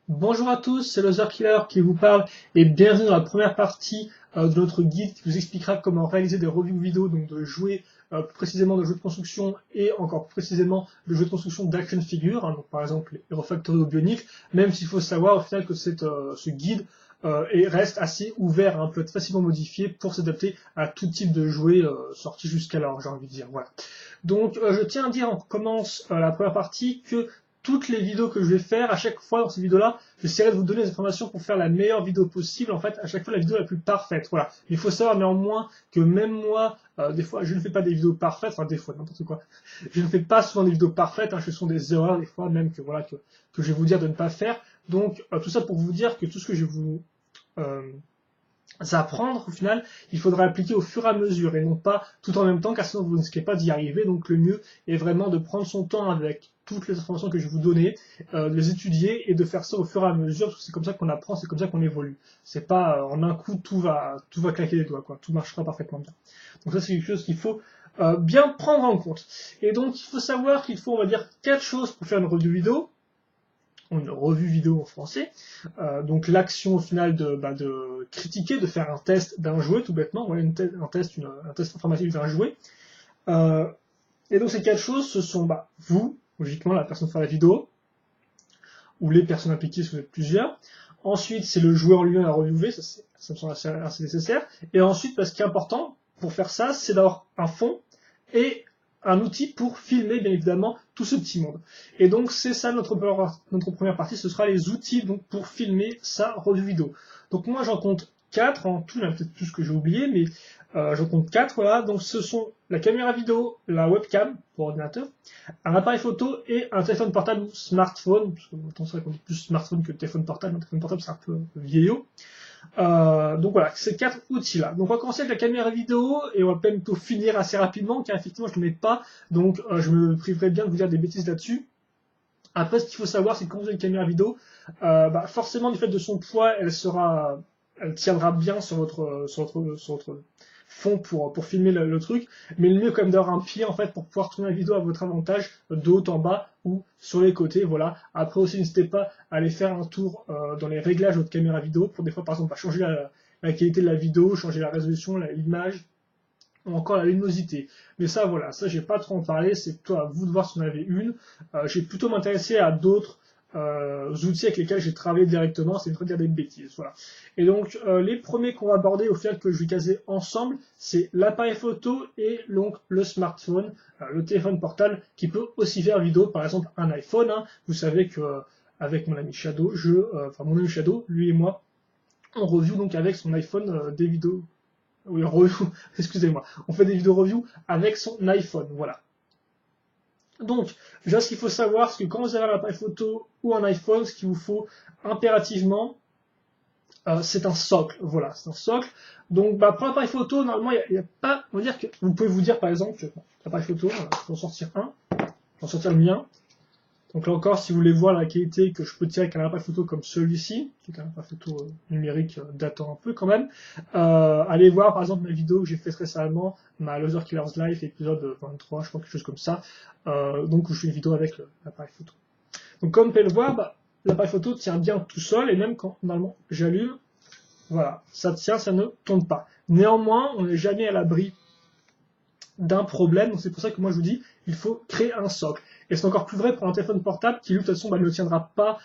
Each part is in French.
Bonjour à tous, c'est Loser Killer qui vous parle et bienvenue dans la première partie de notre guide qui vous expliquera comment réaliser des reviews vidéo, donc de jouer plus précisément de jeux de construction et encore plus précisément de jeux de construction d'action figure, hein, donc par exemple les Hero Factory ou Bionic, même s'il faut savoir au final que ce guide reste assez ouvert, hein, peut être facilement modifié pour s'adapter à tout type de jouet sorti jusqu'alors, j'ai envie de dire. Voilà. Donc je tiens à dire, on commence la première partie, que toutes les vidéos que je vais faire, à chaque fois dans ces vidéos-là, j'essaierai de vous donner des informations pour faire la meilleure vidéo possible, en fait, à chaque fois la vidéo la plus parfaite. Voilà. Il faut savoir néanmoins que même moi, des fois, je ne fais pas des vidéos parfaites, enfin des fois, n'importe quoi. Je ne fais pas souvent des vidéos parfaites, hein, je fais des erreurs des fois, même que voilà que je vais vous dire de ne pas faire. Donc tout ça pour vous dire que tout ce que je vais vous euh, apprendre, au final, il faudra appliquer au fur et à mesure et non pas tout en même temps, car sinon vous ne risquez pas d'y arriver. Donc le mieux est vraiment de prendre son temps avec toutes les informations que je vais vous donner, de les étudier et de faire ça au fur et à mesure, parce que c'est comme ça qu'on apprend, c'est comme ça qu'on évolue. C'est pas en un coup tout va claquer les doigts, quoi. Tout marchera parfaitement bien. Donc ça c'est quelque chose qu'il faut bien prendre en compte. Et donc il faut savoir qu'il faut, on va dire, 4 choses pour faire une review vidéo, une revue vidéo en français. Donc l'action au final de critiquer, de faire un test d'un jouet tout bêtement, ouais, un test informatif d'un jouet. Euh, et donc ces 4 choses, ce sont vous, logiquement la personne qui fait la vidéo, ou les personnes impliquées si vous êtes plusieurs. Ensuite, c'est le joueur lui-même à reviewer, ça me semble assez nécessaire. Et ensuite, ce qui est important pour faire ça, c'est d'avoir un fond et un outil pour filmer, bien évidemment, tout ce petit monde. Et donc, c'est ça notre première partie, ce sera les outils donc, pour filmer sa review vidéo. Donc moi, j'en compte 4 en tout, il y en a peut-être plus que j'ai oublié, mais j'en compte 4, voilà. Donc ce sont la caméra vidéo, la webcam pour ordinateur, un appareil photo et un téléphone portable ou smartphone, parce que c'est vrai qu'on dit plus smartphone que téléphone portable, un téléphone portable c'est un peu vieillot. Donc voilà, ces 4 outils-là. Donc on va commencer avec la caméra vidéo et on va plutôt finir assez rapidement car effectivement je ne mets pas, donc je me priverai bien de vous dire des bêtises là-dessus. Après, ce qu'il faut savoir, c'est que quand vous avez une caméra vidéo, forcément du fait de son poids, elle tiendra bien sur votre fond pour filmer le truc. Mais le mieux quand même d'avoir un pied en fait pour pouvoir tourner la vidéo à votre avantage, de haut en bas ou sur les côtés. Voilà. Après aussi, n'hésitez pas à aller faire un tour dans les réglages de votre caméra vidéo pour des fois par exemple changer la qualité de la vidéo, changer la résolution, l'image ou encore la luminosité. Mais ça, voilà, ça, j'ai pas trop en parler, c'est plutôt à vous de voir si vous en avez une. J'ai plutôt m'intéresser à d'autres outils avec lesquels j'ai travaillé directement, c'est une fois de dire des bêtises, voilà. Et donc, les premiers qu'on va aborder, au final, que je vais caser ensemble, c'est l'appareil photo et donc le smartphone, le téléphone portable, qui peut aussi faire vidéo, par exemple un iPhone, hein. Vous savez que avec mon ami Shadow, mon ami Shadow, lui et moi, on review donc avec son iPhone des vidéos. Oui, review, excusez-moi. On fait des vidéos review avec son iPhone, voilà. Donc, déjà, ce qu'il faut savoir, c'est que quand vous avez un appareil photo ou un iPhone, ce qu'il vous faut impérativement, c'est un socle. Voilà, c'est un socle. Donc, pour l'appareil photo, normalement, il y a pas, on va dire que vous pouvez vous dire, par exemple, l'appareil photo, voilà, je vais en sortir un, je vais en sortir le mien. Donc là encore, si vous voulez voir la qualité que je peux tirer avec un appareil photo comme celui-ci, qui est un appareil photo numérique datant un peu quand même, allez voir par exemple ma vidéo que j'ai faite récemment, ma Loser Killer's Life, épisode 23, je crois, quelque chose comme ça, donc où je fais une vidéo avec l'appareil photo. Donc comme vous pouvez le voir, l'appareil photo tient bien tout seul, et même quand normalement j'allume, voilà, ça tient, ça ne tombe pas. Néanmoins, on n'est jamais à l'abri d'un problème. Donc c'est pour ça que moi je vous dis, il faut créer un socle. Et c'est encore plus vrai pour un téléphone portable qui lui de toute façon ne tiendra pas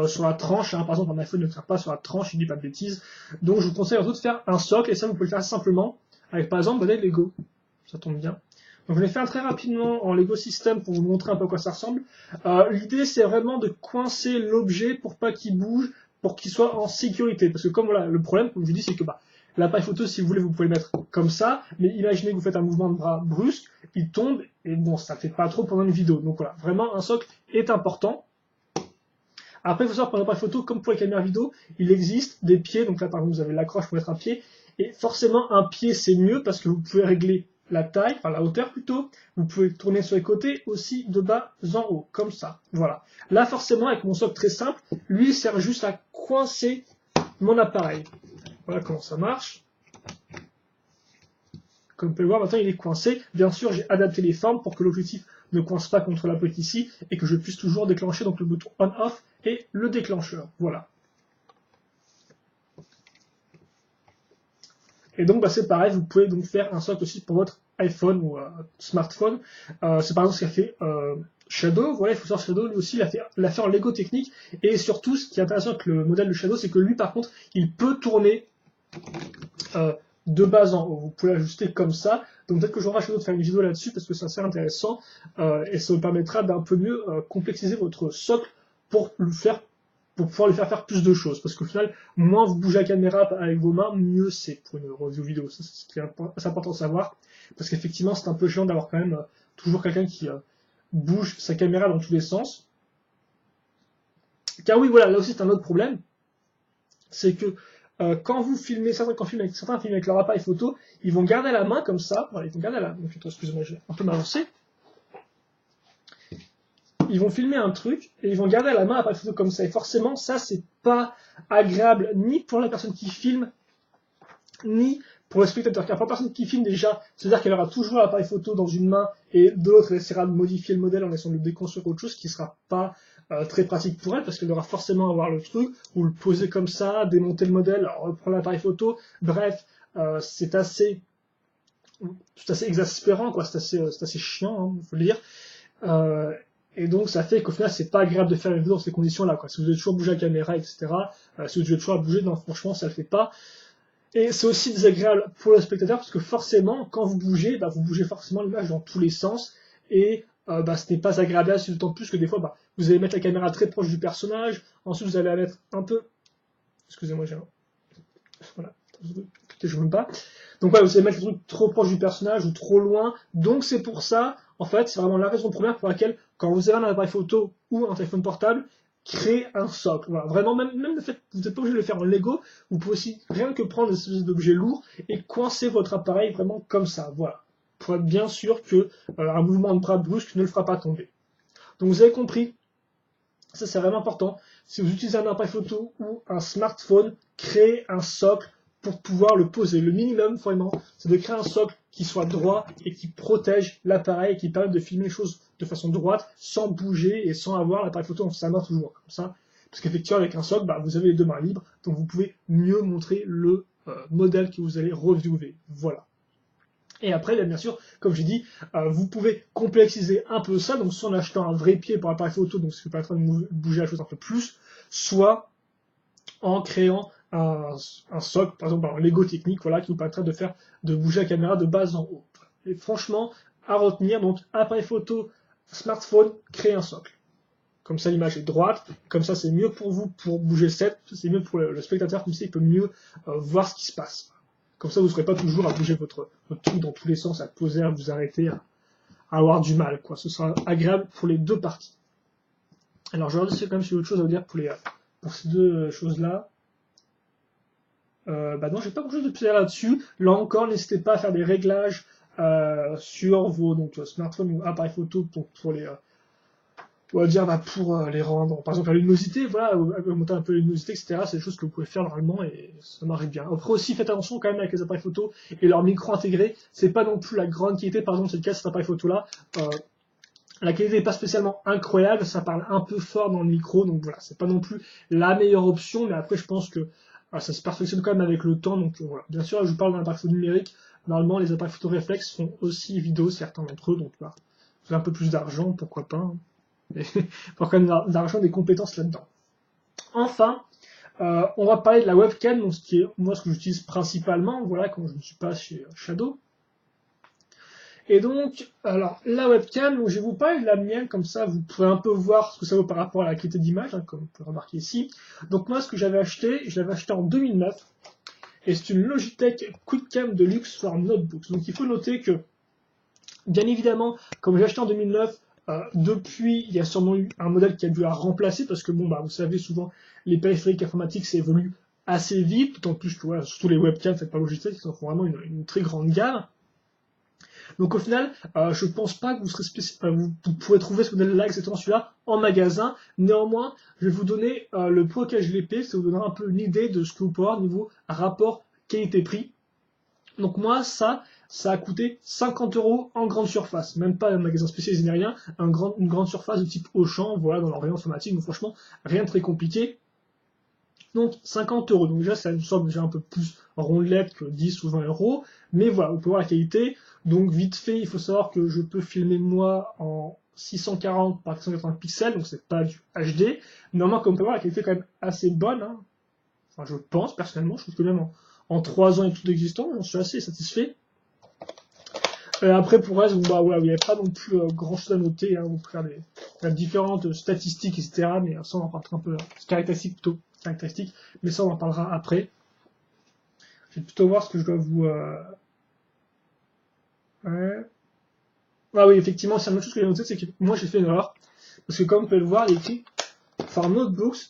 sur la tranche. Hein. Par exemple, un iPhone ne tient pas sur la tranche, il dit pas de bêtises. Donc je vous conseille surtout de faire un socle et ça vous pouvez le faire simplement avec par exemple des Lego. Ça tombe bien. Donc je l'ai fait très rapidement en Lego System pour vous montrer un peu à quoi ça ressemble. L'idée c'est vraiment de coincer l'objet pour pas qu'il bouge, pour qu'il soit en sécurité. Parce que comme voilà, le problème, comme je vous dis, c'est que l'appareil photo, si vous voulez, vous pouvez le mettre comme ça, mais imaginez que vous faites un mouvement de bras brusque, il tombe, et bon, ça ne fait pas trop pendant une vidéo. Donc voilà, vraiment, un socle est important. Après, il faut savoir pour l'appareil photo, comme pour les caméras vidéo, il existe des pieds, donc là par exemple vous avez l'accroche pour mettre un pied, et forcément un pied c'est mieux parce que vous pouvez régler la taille, enfin la hauteur plutôt, vous pouvez tourner sur les côtés aussi de bas en haut, comme ça, voilà. Là forcément avec mon socle très simple, lui il sert juste à coincer mon appareil. Voilà comment ça marche. Comme vous pouvez le voir, maintenant il est coincé. Bien sûr, j'ai adapté les formes pour que l'objectif ne coince pas contre la pointe ici et que je puisse toujours déclencher donc le bouton on-off et le déclencheur. Voilà. Et donc c'est pareil, vous pouvez donc faire un socle aussi pour votre iPhone ou smartphone. C'est par exemple ce qu'a fait Shadow. Voilà, il faut savoir Shadow, lui aussi, il a fait en Lego technique. Et surtout, ce qui est intéressant avec le modèle de Shadow, c'est que lui, par contre, il peut tourner de bas en haut. Vous pouvez l'ajuster comme ça. Donc peut-être que j'aurai Shadow de faire une vidéo là-dessus parce que c'est assez intéressant et ça vous permettra d'un peu mieux complexiser votre socle pour pouvoir lui faire plus de choses. Parce qu'au final, moins vous bougez la caméra avec vos mains, mieux c'est pour une review vidéo. Ça, c'est ce qui est assez important de savoir. Parce qu'effectivement, c'est un peu chiant d'avoir quand même toujours quelqu'un qui bouge sa caméra dans tous les sens. Car oui, voilà, là aussi c'est un autre problème. C'est que quand vous filmez, certains filment avec leur appareil photo, ils vont garder la main comme ça. Voilà, ils vont garder la main. Excusez-moi, je vais un peu m'avancer. Ils vont filmer un truc et ils vont garder la main à l'appareil photo comme ça. Et forcément, ça, c'est pas agréable ni pour la personne qui filme, ni pour le spectateur. Car pour la personne qui filme déjà, c'est-à-dire qu'elle aura toujours l'appareil photo dans une main et de l'autre, elle essaiera de modifier le modèle en essayant de le déconstruire autre chose, qui sera pas très pratique pour elle, parce qu'elle devra forcément avoir le truc, ou le poser comme ça, démonter le modèle, reprendre l'appareil photo. Bref, c'est assez exaspérant, quoi. C'est assez chiant, hein, faut le dire. Et donc ça fait qu'au final c'est pas agréable de faire une vidéo dans ces conditions-là, quoi. Si vous devez toujours bouger la caméra, etc. Si vous devez toujours bouger, non, franchement ça le fait pas. Et c'est aussi désagréable pour le spectateur parce que forcément quand vous bougez, vous bougez forcément l'image dans tous les sens et ce n'est pas agréable, d'autant plus que des fois vous allez mettre la caméra très proche du personnage, ensuite vous allez la mettre un peu, excusez-moi voilà, je ne veux pas. Donc vous allez mettre le truc trop proche du personnage ou trop loin. Donc c'est pour ça, en fait, c'est vraiment la raison première pour laquelle, quand vous avez un appareil photo ou un téléphone portable, créez un socle. Voilà, vraiment, même le fait, vous n'êtes pas obligé de le faire en Lego, vous pouvez aussi rien que prendre des espèces d'objets lourds et coincer votre appareil vraiment comme ça. Voilà, pour être bien sûr que un mouvement de bras brusque ne le fera pas tomber. Donc vous avez compris, ça c'est vraiment important. Si vous utilisez un appareil photo ou un smartphone, créez un socle pour pouvoir le poser. Le minimum, vraiment, c'est de créer un socle qui soit droit et qui protège l'appareil et qui permet de filmer les choses de façon droite, sans bouger et sans avoir l'appareil photo dans sa main toujours, comme ça. Parce qu'effectivement, avec un socle, vous avez les deux mains libres, donc vous pouvez mieux montrer le modèle que vous allez reviewer. Voilà. Et après, bien sûr, comme j'ai dit, vous pouvez complexiser un peu ça, donc soit en achetant un vrai pied pour l'appareil photo, donc ce qui vous permettra de bouger la chose un peu plus, soit en créant un socle, par exemple un Lego technique, voilà, qui vous permettra de bouger la caméra de bas en haut. Et franchement, à retenir, donc appareil photo, smartphone, créer un socle. Comme ça, l'image est droite, comme ça, c'est mieux pour vous pour bouger le set, c'est mieux pour le spectateur, comme ça, il peut mieux voir ce qui se passe. Comme ça, vous ne serez pas toujours à bouger votre truc dans tous les sens, à poser, à vous arrêter, à avoir du mal, quoi. Ce sera agréable pour les deux parties. Alors, je vais regarder quand même si j'ai autre chose à vous dire pour ces deux choses-là. Non, j'ai pas beaucoup de plus à dire là-dessus. Là encore, n'hésitez pas à faire des réglages sur vos smartphones ou appareils photo pour les on va dire pour les rendre, par exemple la luminosité, voilà, augmenter un peu la luminosité, etc. C'est des choses que vous pouvez faire normalement et ça marche bien. Après aussi, faites attention quand même avec les appareils photo et leur micro intégré. C'est pas non plus la grande qualité, par exemple, c'est le cas de cet appareil photo-là. La qualité n'est pas spécialement incroyable, ça parle un peu fort dans le micro, donc voilà, c'est pas non plus la meilleure option, mais après je pense que ça se perfectionne quand même avec le temps, donc voilà. Bien sûr, je vous parle d'un appareil photo numérique, normalement les appareils photo réflexes font aussi vidéo, certains d'entre eux, donc voilà. Vous avez un peu plus d'argent, pourquoi pas, hein. Il faut quand même de l'argent, des compétences là-dedans. Enfin, on va parler de la webcam, donc ce que j'utilise principalement, voilà, quand je ne suis pas chez Shadow. Et donc, alors, la webcam, donc, je vais vous parler de la mienne, comme ça, vous pourrez un peu voir ce que ça vaut par rapport à la qualité d'image, hein, comme vous pouvez remarquer ici. Donc moi, ce que je l'avais acheté en 2009, et c'est une Logitech QuickCam Deluxe for Notebooks. Donc il faut noter que, bien évidemment, comme j'ai acheté en 2009, depuis, il y a sûrement eu un modèle qui a dû la remplacer, parce que vous savez, souvent, les périphériques informatiques, ça évolue assez vite, d'autant plus que, voilà, surtout les webcams faites par Logitech, qui en font vraiment une très grande gamme. Donc au final, je pense pas que vous pourrez trouver ce modèle-là, exactement celui-là, en magasin. Néanmoins, je vais vous donner le prix auquel je l'ai payé, ça vous donnera un peu une idée de ce que vous pouvez avoir au niveau rapport qualité-prix. Donc moi, ça, ça a coûté 50 € en grande surface, même pas un magasin spécialisé ni rien, une grande surface de type Auchan, voilà, dans leur rayon informatique, donc franchement, rien de très compliqué. Donc 50 €, donc déjà ça me semble déjà un peu plus rondelette que 10 ou 20 €, mais voilà, vous pouvez voir la qualité. Donc vite fait, il faut savoir que je peux filmer moi en 640 par 480 pixels, donc c'est pas du HD. Normalement, comme vous pouvez voir, la qualité est quand même assez bonne, hein. Enfin, je pense personnellement, je trouve que même en 3 ans et tout d'existence, j'en suis assez satisfait. Après, pour le reste, bon, bah, voilà, il n'y avait pas non plus grand chose à noter, hein, vous pouvez faire des différentes statistiques, etc. Mais ça, on en parlera un peu, caractéristiques plutôt, caractéristiques, mais ça, on en parlera après. Je vais plutôt voir ce que je dois vous... Ouais. Ah oui, effectivement, c'est la même chose que j'ai noté, c'est que moi, j'ai fait une erreur. Parce que comme vous pouvez le voir, il est écrit for notebooks.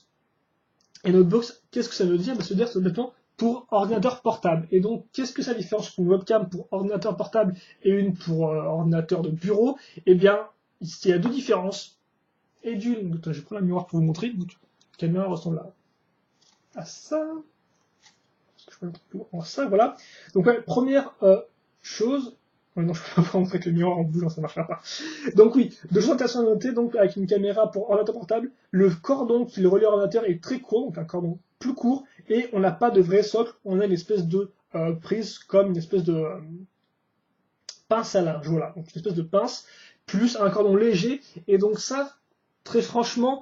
Et notebooks, qu'est-ce que ça veut dire? Ça veut dire tout simplement pour ordinateur portable. Et donc, qu'est-ce que c'est la différence pour une webcam pour ordinateur portable et une pour ordinateur de bureau? Eh bien, il y a deux différences. Et d'une, je vais prendre la miroir pour vous montrer. Donc, la caméra ressemble à ça. Ça, voilà. Donc, ouais, première chose. Ouais, non, je peux pas montrer que le miroir en bougeant, ça marchera pas. Donc oui, deux choses intéressantes à noter, donc avec une caméra pour ordinateur portable, le cordon qui le relie à l'ordinateur est très court, donc un cordon plus court, et on n'a pas de vrai socle, on a une espèce de prise comme une espèce de pince à linge, voilà, donc une espèce de pince, plus un cordon léger, et donc ça, très franchement,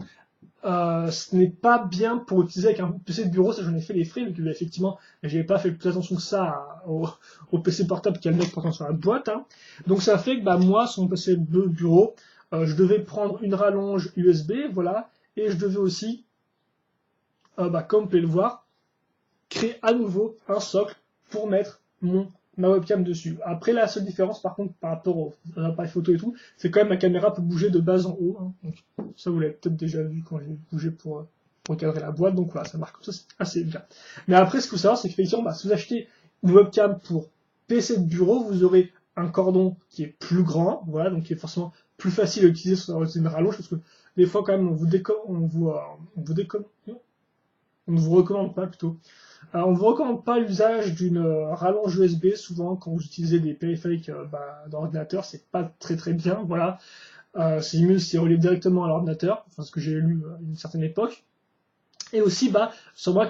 ce n'est pas bien pour utiliser avec un PC de bureau, ça j'en ai fait les frais, donc effectivement, j'avais pas fait plus attention que ça au PC portable qui a le mec pourtant sur la boîte, hein. Donc ça fait que bah, moi, sur mon PC de bureau, je devais prendre une rallonge USB, voilà, et je devais aussi, bah, comme vous pouvez le voir, créer à nouveau un socle pour mettre ma webcam dessus. Après, la seule différence, par contre, par rapport aux appareils photo et tout, c'est quand même ma caméra peut bouger de bas en haut, hein. Donc, ça, vous l'avez peut-être déjà vu quand j'ai bougé pour recadrer la boîte. Donc voilà, ça marche comme ça, c'est assez bien. Mais après, ce qu'il faut savoir, c'est qu'effectivement, bah, si vous achetez une webcam pour PC de bureau, vous aurez un cordon qui est plus grand, voilà, donc qui est forcément plus facile à utiliser sur une rallonge, parce que des fois, quand même, on ne vous recommande pas plutôt. On ne vous recommande pas l'usage d'une rallonge USB. Souvent, quand vous utilisez des périphériques d'ordinateur, c'est pas très très bien. Voilà, c'est mieux si c'est relié directement à l'ordinateur, enfin ce que j'ai lu à une certaine époque. Et aussi, sur moi,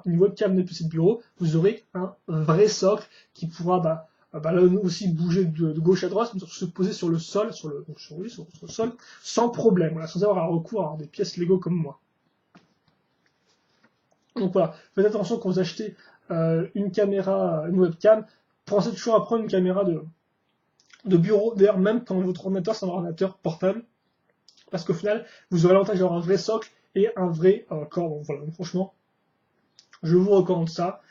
une webcam de PC de bureau, vous aurez un vrai socle qui pourra là aussi bouger de gauche à droite, mais surtout se poser sur le sol, sur le sol, sans problème, voilà, sans avoir un recours à des pièces Lego comme moi. Donc voilà, faites attention quand vous achetez une caméra, une webcam, pensez toujours à prendre une caméra de bureau, d'ailleurs même quand votre ordinateur c'est un ordinateur portable, parce qu'au final, vous aurez l'avantage d'avoir un vrai socle et un vrai cordon. Voilà, donc franchement, je vous recommande ça.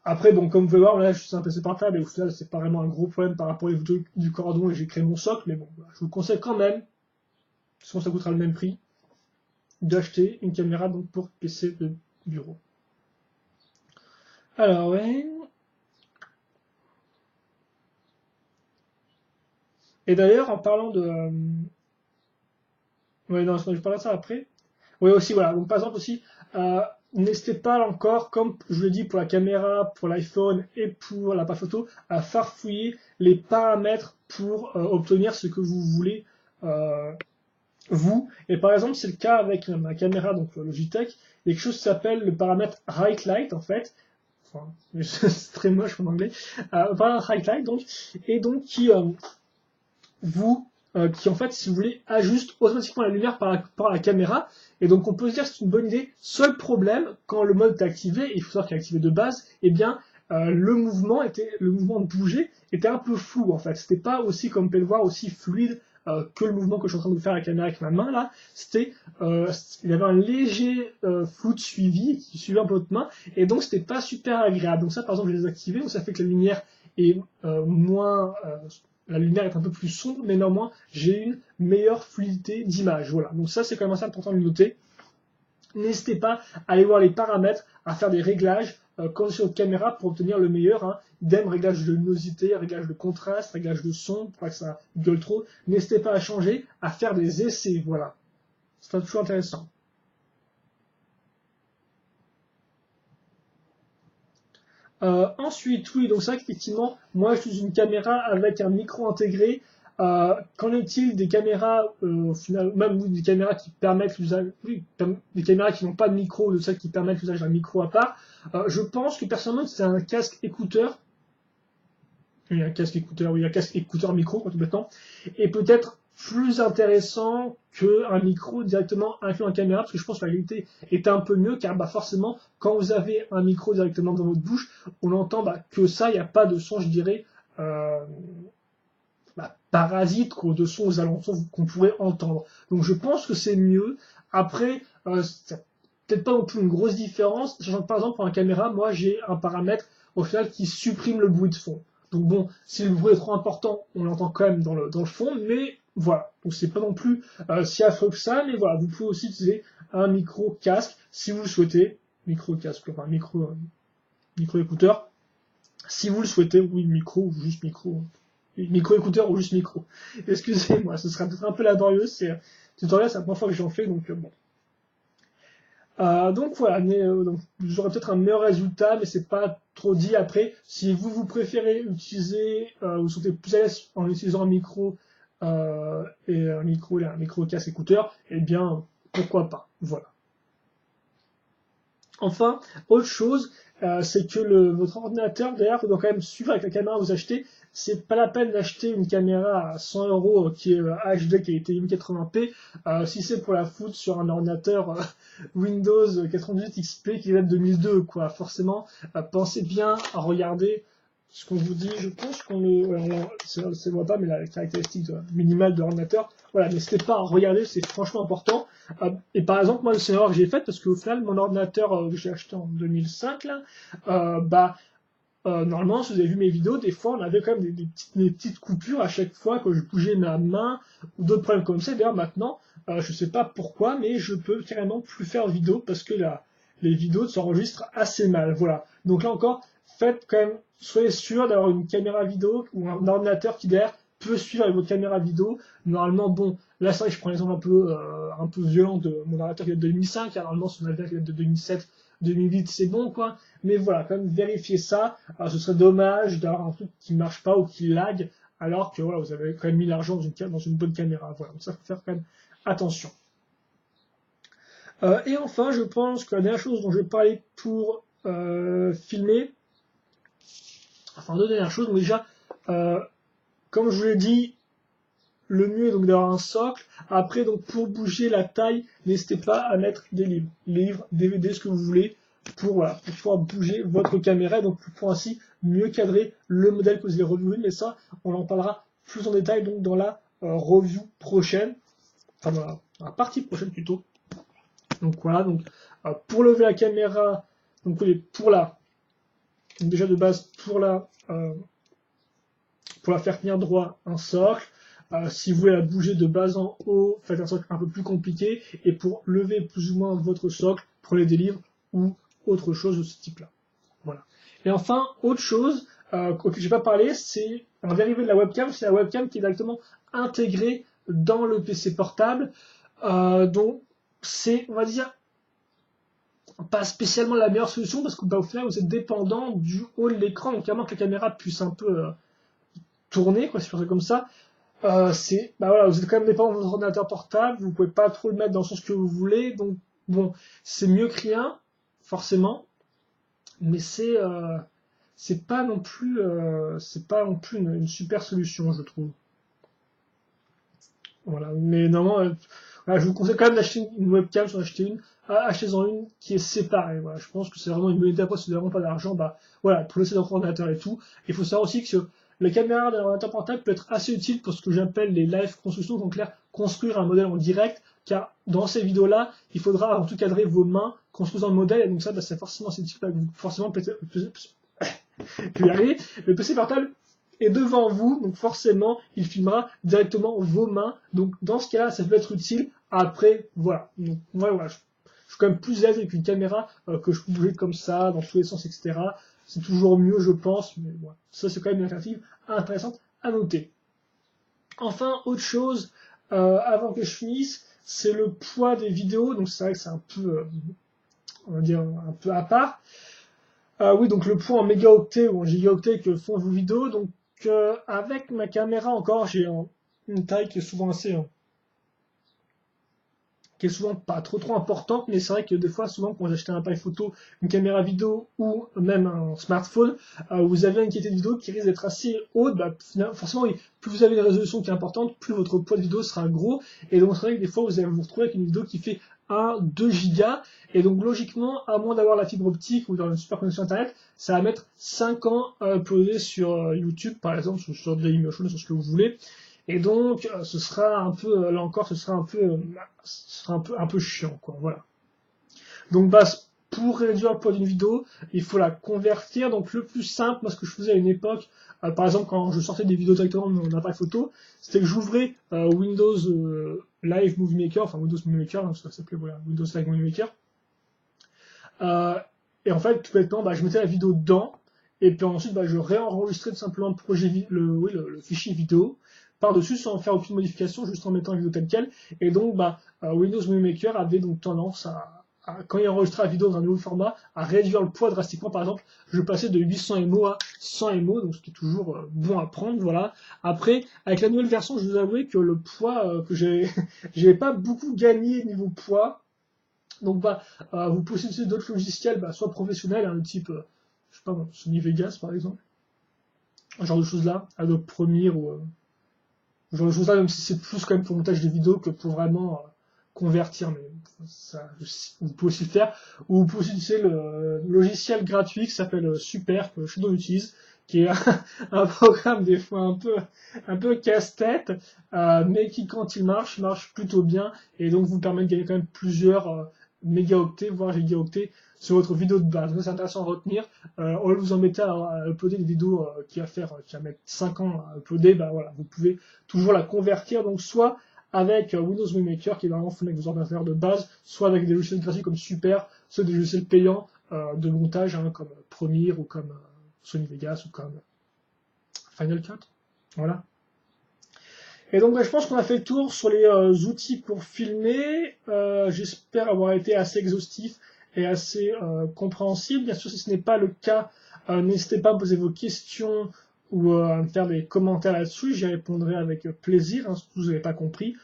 Après, bon, comme vous pouvez voir, là, je suis un PC portable et au final, c'est pas vraiment un gros problème par rapport aux photos du cordon et j'ai créé mon socle, mais bon, voilà, je vous conseille quand même, sinon ça coûtera le même prix, d'acheter une caméra donc pour PC de bureau. Alors, ouais. Et d'ailleurs, en parlant de... ouais, non, je vais parler de ça après. Oui, aussi, voilà. Donc, par exemple, aussi, n'hésitez pas encore, comme je l'ai dit pour la caméra, pour l'iPhone et pour l'appareil photo, à farfouiller les paramètres pour obtenir ce que vous voulez, vous. Et par exemple, c'est le cas avec ma caméra, donc Logitech. Il y a quelque chose qui s'appelle le paramètre Right Light, en fait. Enfin, c'est très moche en anglais. Paramètre Right Light, donc. Et donc, qui en fait, si vous voulez, ajuste automatiquement la lumière par rapport à la caméra. Et donc, on peut se dire que c'est une bonne idée. Seul problème, quand le mode est activé, et il faut savoir qu'il est activé de base, eh bien, le mouvement de bouger était un peu flou, en fait. C'était pas aussi, comme vous pouvez le voir, aussi fluide que le mouvement que je suis en train de faire avec la caméra avec ma main, là. Il y avait un léger flou de suivi qui suivait un peu votre main, et donc c'était pas super agréable. Donc ça, par exemple, je l'ai désactivé, donc ça fait que la lumière est la lumière est un peu plus sombre, mais néanmoins, j'ai une meilleure fluidité d'image. Voilà. Donc ça, c'est quand même assez important de le noter. N'hésitez pas à aller voir les paramètres, à faire des réglages quand sur votre caméra pour obtenir le meilleur. Hein. Idem, réglage de luminosité, réglage de contraste, réglage de son, pour pas que ça gueule trop. N'hésitez pas à changer, à faire des essais. Voilà. C'est toujours intéressant. Ensuite, oui, donc c'est vrai qu'effectivement, moi j'utilise une caméra avec un micro intégré. Qu'en est-il des caméras, au final, même oui, des caméras qui permettent l'usage, oui, des caméras qui n'ont pas de micro, de celles qui permettent l'usage d'un micro à part. Je pense que personnellement, c'est un casque écouteur. Oui, un casque écouteur, oui, un casque écouteur micro, tout bêtement. Et peut-être plus intéressant qu'un micro directement inclus en caméra, parce que je pense que la qualité est un peu mieux, car bah, forcément, quand vous avez un micro directement dans votre bouche, on entend bah, que ça, il n'y a pas de son, je dirais, euh, parasite quoi, de son aux alentours qu'on pourrait entendre. Donc je pense que c'est mieux. Après, c'est peut-être pas non plus une grosse différence, sachant que par exemple pour la caméra, moi j'ai un paramètre au final qui supprime le bruit de fond. Donc bon, si le bruit est trop important, on l'entend quand même dans le fond, mais voilà. Donc c'est pas non plus si affreux que ça, mais voilà, vous pouvez aussi utiliser un micro casque si vous le souhaitez, micro casque, enfin micro écouteur, si vous le souhaitez, oui micro ou juste micro. Micro écouteur ou juste micro. Excusez-moi, ce sera peut-être un peu laborieux, c'est tutoriel, c'est la première fois que j'en fais, donc bon. Donc voilà, donc, vous aurez peut-être un meilleur résultat, mais c'est pas trop dit après. Si vous préférez utiliser, vous sentez plus à l'aise en utilisant un micro et un micro casque écouteur, eh bien pourquoi pas. Voilà. Enfin, autre chose, c'est que votre ordinateur, d'ailleurs, doit quand même suivre avec la caméra que vous achetez. C'est pas la peine d'acheter une caméra à 100 euros qui est HD qualité 1080p si c'est pour la foutre sur un ordinateur Windows 98 XP qui date de 2002, quoi. Forcément, pensez bien à regarder ce qu'on vous dit. Je pense qu'on le voit pas, mais la caractéristique minimale de l'ordinateur. Voilà, n'hésitez pas à regarder, c'est franchement important. Et par exemple, moi, c'est une erreur que j'ai faite parce qu'au final, mon ordinateur que j'ai acheté en 2005, là, normalement, si vous avez vu mes vidéos, des fois, on avait quand même des petites coupures à chaque fois que je bougeais ma main ou d'autres problèmes comme ça. D'ailleurs, maintenant, je sais pas pourquoi, mais je peux carrément plus faire de vidéos parce que les vidéos s'enregistrent assez mal. Voilà. Donc là encore, faites quand même, soyez sûr d'avoir une caméra vidéo ou un ordinateur qui derrière peut suivre avec votre caméra vidéo. Normalement, bon, là c'est vrai que je prends l'exemple un peu violent de mon ordinateur qui date de 2005, car normalement son ordinateur qui date de 2007, 2008, c'est bon quoi. Mais voilà, quand même vérifier ça. Alors, ce serait dommage d'avoir un truc qui marche pas ou qui lag, alors que voilà, vous avez quand même mis l'argent dans une bonne caméra. Voilà, donc ça faut faire quand même attention. Et enfin, je pense que la dernière chose dont je vais parler pour filmer, enfin deux dernières choses, donc déjà, comme je vous l'ai dit, le mieux est donc d'avoir un socle. Après, donc pour bouger la taille, n'hésitez pas à mettre des livres, DVD, ce que vous voulez, pour pouvoir bouger votre caméra, donc pour ainsi mieux cadrer le modèle que vous allez reviewé. Mais ça, on en parlera plus en détail donc dans la review prochaine, enfin dans la partie prochaine plutôt. Donc voilà, donc pour lever la caméra, donc donc déjà de base pour la faire tenir droit, un socle. Si vous voulez la bouger de bas en haut, faites un socle un peu plus compliqué. Et pour lever plus ou moins votre socle, prenez des livres ou autre chose de ce type-là. Voilà. Et enfin, autre chose auquel j'ai pas parlé, c'est un dérivé de la webcam. C'est la webcam qui est directement intégrée dans le PC portable. Donc c'est, on va dire, pas spécialement la meilleure solution parce que au final vous êtes dépendant du haut de l'écran, donc à moins que la caméra puisse un peu tourner, quoi, si je fais comme ça. Voilà, vous êtes quand même dépendant de votre ordinateur portable, vous pouvez pas trop le mettre dans le sens que vous voulez, donc bon, c'est mieux que rien, forcément, mais c'est pas non plus une super solution, je trouve. Voilà, mais normalement, voilà, je vous conseille quand même d'acheter une webcam, si vous en achetez une, achetez-en une qui est séparée. Voilà, je pense que c'est vraiment une bonne idée. Après, si vous n'avez vraiment pas d'argent, voilà, pour laisser dans votre ordinateur et tout. Il faut savoir aussi que la caméra d'un ordinateur portable peut être assez utile pour ce que j'appelle les live constructions, donc là, construire un modèle en direct, car dans ces vidéos-là, il faudra avant tout cadrer vos mains, construisant le modèle, et donc ça, c'est forcément assez utile, forcément, le PC portable est devant vous, donc forcément, il filmera directement vos mains. Donc dans ce cas-là, ça peut être utile. Après, voilà. Donc voilà, je suis quand même plus à l'aise avec une caméra que je peux bouger comme ça, dans tous les sens, etc. C'est toujours mieux, je pense, mais voilà. Ça, c'est quand même une alternative intéressante à noter. Enfin, autre chose, avant que je finisse, c'est le poids des vidéos. Donc c'est vrai que c'est un peu, on va dire, un peu à part. Oui, donc le point en mégaoctets ou en gigaoctets que font vos vidéos. Donc avec ma caméra encore, j'ai une taille qui est souvent pas trop importante, mais c'est vrai que des fois, souvent, quand j'achète un appareil photo, une caméra vidéo ou même un smartphone, vous avez une qualité de vidéo qui risque d'être assez haute. Bah, forcément, oui, plus vous avez une résolution qui est importante, plus votre poids de vidéo sera gros. Et donc, c'est vrai que des fois, vous allez vous retrouver avec une vidéo qui fait 2 gigas. Et donc, logiquement, à moins d'avoir la fibre optique ou dans une super connexion Internet, ça va mettre 5 ans à uploader sur YouTube, par exemple, sur Dailymotion, sur ce que vous voulez. Et donc, ce sera un peu, là encore, ce sera un peu chiant, quoi. Voilà. Donc, bah, pour réduire le poids d'une vidéo, il faut la convertir. Donc, le plus simple, moi, ce que je faisais à une époque, par exemple, quand je sortais des vidéos directement de mon appareil photo, c'était que j'ouvrais Windows Live Movie Maker, enfin Windows Movie Maker, hein, ça s'appelait voilà, Windows Live Movie Maker. Et en fait, tout bêtement, bah, je mettais la vidéo dedans, et puis ensuite, bah, je réenregistrais tout simplement le fichier vidéo par-dessus sans faire aucune modification, juste en mettant la vidéo telle quelle. Et donc, bah, Windows Movie Maker avait donc tendance quand il enregistrait la vidéo dans un nouveau format, à réduire le poids drastiquement. Par exemple, je passais de 800 MO à 100 MO, donc ce qui est toujours bon à prendre, voilà. Après, avec la nouvelle version, je vous avoue que le poids que j'ai pas beaucoup gagné niveau poids. Donc bah, vous pouvez utiliser d'autres logiciels, bah, soit professionnels, hein, type, je sais pas, Sony Vegas par exemple, ce genre de choses là, Adobe Premiere ou ce genre de choses là, même si c'est plus quand même pour montage de vidéos que pour vraiment convertir, mais ça, vous pouvez aussi le faire. Ou vous pouvez aussi utiliser le logiciel gratuit qui s'appelle Super, que Shadow utilise, qui est un programme des fois un peu casse-tête, mais qui quand il marche plutôt bien, et donc vous permet de gagner quand même plusieurs mégaoctets, voire gigaoctets sur votre vidéo de base. Donc c'est intéressant à retenir. Au lieu de vous embêter à uploader des vidéos qui va mettre 5 ans à uploader, bah voilà, vous pouvez toujours la convertir, donc soit avec Windows Movie Maker qui est vraiment fonctionne avec vos ordinateurs de base, soit avec des logiciels gratuits comme Super, soit des logiciels payants de montage hein, comme Premiere ou comme Sony Vegas ou comme Final Cut. Voilà. Et donc bah, je pense qu'on a fait le tour sur les outils pour filmer. J'espère avoir été assez exhaustif et assez compréhensible. Bien sûr, si ce n'est pas le cas, n'hésitez pas à me poser vos questions ou à me faire des commentaires là-dessus. J'y répondrai avec plaisir, hein, si vous n'avez pas compris.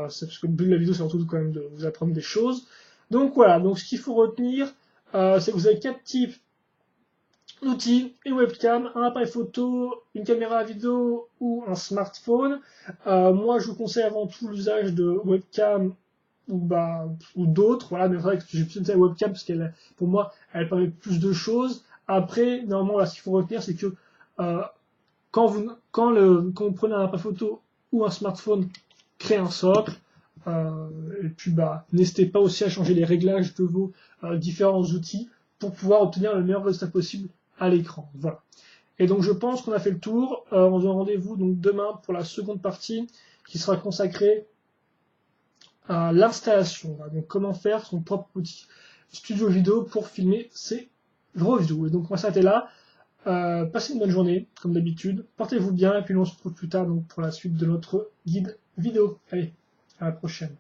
C'est parce que le but de la vidéo, c'est surtout quand même de vous apprendre des choses. Donc voilà, donc ce qu'il faut retenir, c'est que vous avez 4 types d'outils, une webcam, un appareil photo, une caméra vidéo ou un smartphone. Moi, je vous conseille avant tout l'usage de webcam ou d'autres. Voilà, mais c'est vrai que j'ai plus la webcam parce qu'elle, pour moi, elle permet plus de choses. Après, normalement, là, ce qu'il faut retenir, c'est que euh, quand vous prenez un appareil photo ou un smartphone, créez un socle. Et puis, bah, n'hésitez pas aussi à changer les réglages de vos différents outils pour pouvoir obtenir le meilleur résultat possible à l'écran. Voilà. Et donc, je pense qu'on a fait le tour. On se donne rendez-vous donc demain pour la seconde partie qui sera consacrée à l'installation. Voilà. Donc, comment faire son propre outil studio vidéo pour filmer ses reviews. Et donc, on va s'arrêter là. Passez une bonne journée, comme d'habitude. Portez-vous bien, et puis on se retrouve plus tard donc, pour la suite de notre guide vidéo. Allez, à la prochaine.